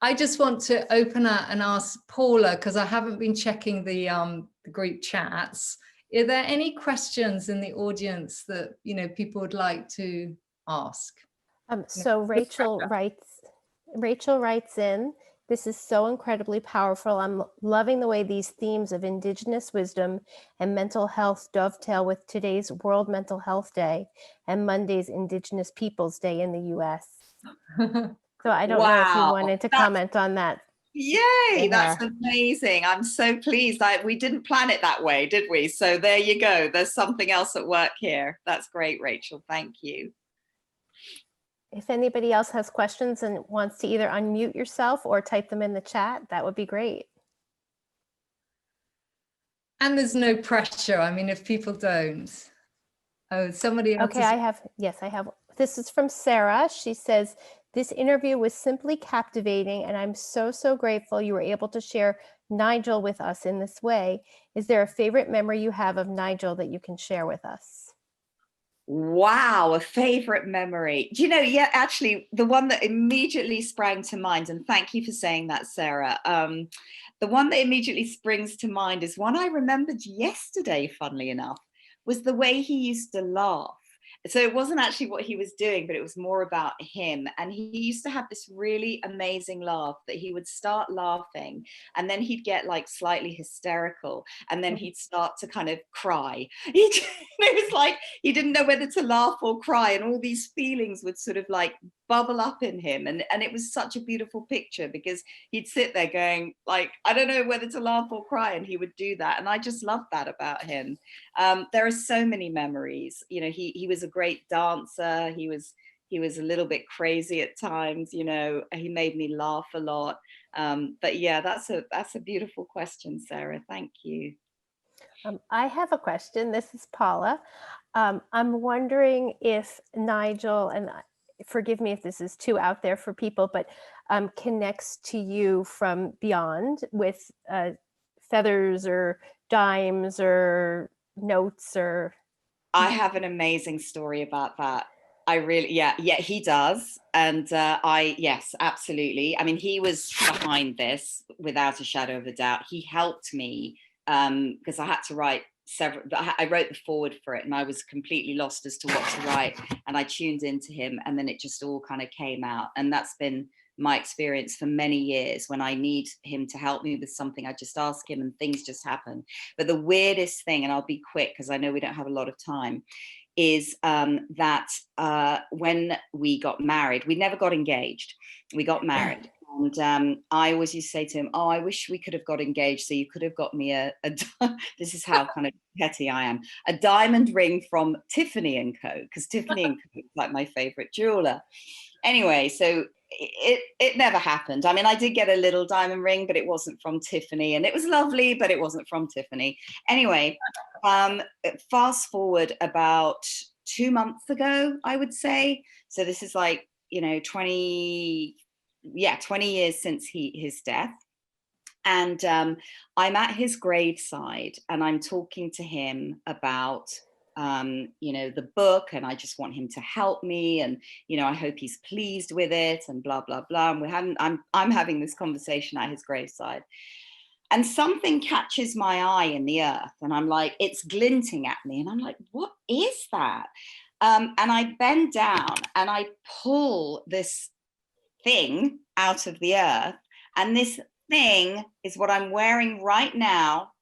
I just want to open up and ask Paula, because I haven't been checking the group chats. Are there any questions in the audience that people would like to ask? So Rachel writes in, "This is so incredibly powerful. I'm loving the way these themes of Indigenous wisdom and mental health dovetail with today's World Mental Health Day and Monday's Indigenous Peoples Day in the US." So I don't know if you wanted to comment on that. Yay, They that's are. amazing. I'm so pleased. We didn't plan it that way, did we? So there you go. There's something else at work here. That's great, Rachel. Thank you. If anybody else has questions and wants to either unmute yourself or type them in the chat, that would be great. And there's no pressure. I mean, if people don't. Oh, somebody else. Okay, I have. This is from Sarah. She says, this interview was simply captivating, and I'm so, so grateful you were able to share Nigel with us in this way. Is there a favorite memory you have of Nigel that you can share with us? Wow, a favorite memory. Do you know, yeah, actually, the one that immediately sprang to mind, and thank you for saying that, Sarah. The one that immediately springs to mind is one I remembered yesterday, funnily enough, was the way he used to laugh. So it wasn't actually what he was doing, but it was more about him. And he used to have this really amazing laugh that he would start laughing and then he'd get like slightly hysterical and then he'd start to kind of cry. It was like he didn't know whether to laugh or cry, and all these feelings would sort of like bubble up in him. And it was such a beautiful picture because he'd sit there going like, I don't know whether to laugh or cry, and he would do that. And I just loved that about him. There are so many memories. You know, he was a great dancer. He was a little bit crazy at times. You know, he made me laugh a lot. But yeah, that's a beautiful question, Sarah. Thank you. I have a question. This is Paula. I'm wondering if Nigel, and forgive me if this is too out there for people, but connects to you from beyond with feathers or dimes or notes or... I have an amazing story about that. I really, yeah, he does. And yes, absolutely. I mean, he was behind this without a shadow of a doubt. He helped me because I had to write I wrote the forward for it and I was completely lost as to what to write. And I tuned into him and then it just all kind of came out. And that's been my experience for many years. When I need him to help me with something, I just ask him and things just happen. But the weirdest thing, and I'll be quick because I know we don't have a lot of time, is that when we got married, we never got engaged. We got married. And I always used to say to him, oh, I wish we could have got engaged so you could have got me this is how kind of petty I am, a diamond ring from Tiffany & Co. Because Tiffany & Co. is like my favorite jeweler. Anyway, so it never happened. I mean, I did get a little diamond ring, but it wasn't from Tiffany, and it was lovely, but it wasn't from Tiffany. Anyway, fast forward about 2 months ago, I would say. So this is like, 20 years since his death. And I'm at his graveside and I'm talking to him about the book, and I just want him to help me, and I hope he's pleased with it, and blah blah blah. And I'm having this conversation at his graveside, and something catches my eye in the earth, and I'm like, it's glinting at me, and I'm like, what is that? And I bend down and I pull this thing out of the earth, and this thing is what I'm wearing right now.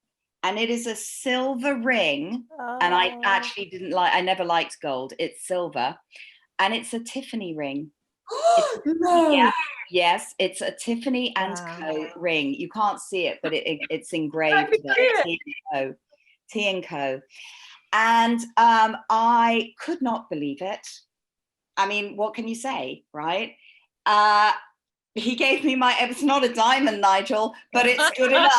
And it is a silver ring. Oh. And I actually I never liked gold. It's silver. And it's a Tiffany ring. No. Yeah, yes, it's a Tiffany & Co. ring. You can't see it, but it's engraved there. T&Co. And I could not believe it. I mean, what can you say, right? He gave me it's not a diamond, Nigel, but it's good enough.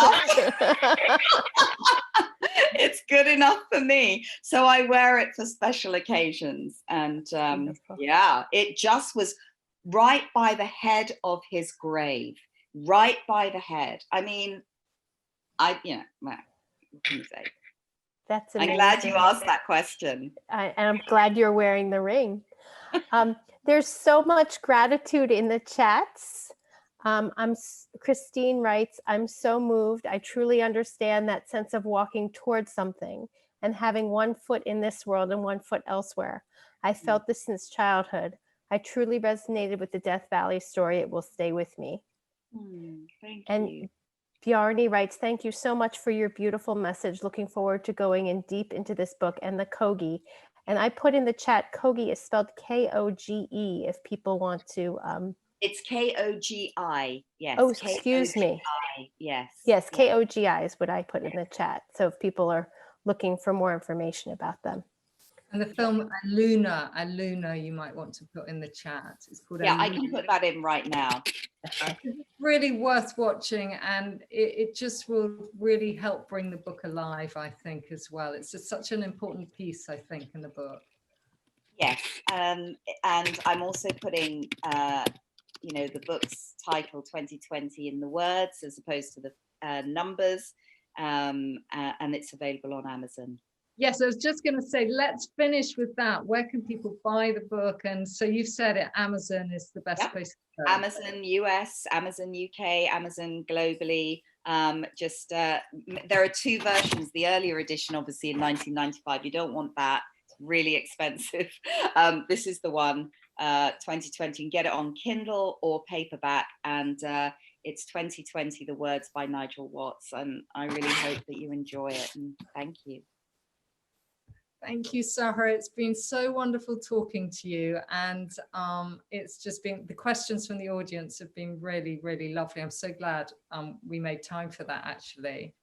It's good enough for me. So I wear it for special occasions. And it just was right by the head of his grave, right by the head. I mean, what can you say? That's amazing. I'm glad you asked that question. And I'm glad you're wearing the ring. There's so much gratitude in the chats. Christine writes, I'm so moved. I truly understand that sense of walking towards something and having one foot in this world and one foot elsewhere. I felt this since childhood. I truly resonated with the Death Valley story. It will stay with me. Thank you. Bjarni writes, thank you so much for your beautiful message. Looking forward to going in deep into this book and the Kogi. And I put in the chat, Kogi is spelled Koge, if people want to It's Kogi. Yes. Oh, excuse me. Kogi. Yes. Yes, KOGI is what I put in the chat. So if people are looking for more information about them. And the film Aluna, you might want to put in the chat. It's called Yeah, Aluna. I can put that in right now. It's really worth watching, and it just will really help bring the book alive, I think, as well. It's just such an important piece, I think, in the book. Yes, and I'm also putting, the book's title 2020 in the words as opposed to the numbers, and it's available on Amazon. Yes, I was just going to say, let's finish with that. Where can people buy the book? And so you've said it, Amazon is the best place to go. Amazon US, Amazon UK, Amazon globally. There are two versions. The earlier edition, obviously, in 1995. You don't want that. It's really expensive. This is the one, 2020. You can get it on Kindle or paperback. And it's 2020, The Words by Nigel Watts. And I really hope that you enjoy it. And thank you. Thank you, Sahera. It's been so wonderful talking to you. And it's just been, the questions from the audience have been really, really lovely. I'm so glad we made time for that, actually.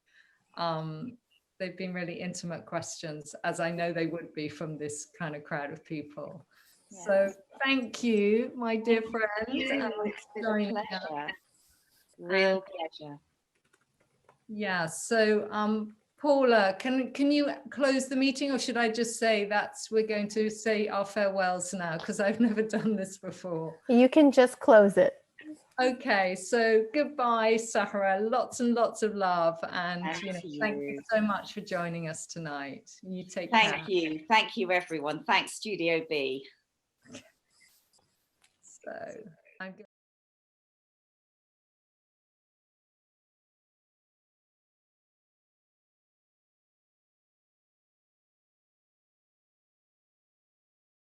They've been really intimate questions, as I know they would be from this kind of crowd of people. Yes. So thank you, my dear friend. It's been a pleasure. Real pleasure. Yeah, so Paula, can you close the meeting, or should I just say we're going to say our farewells now, because I've never done this before. You can just close it. Okay, so goodbye, Sahera. Lots and lots of love, and thank you so much for joining us tonight. You take care. Thank you, everyone. Thanks, Studio B. So I'm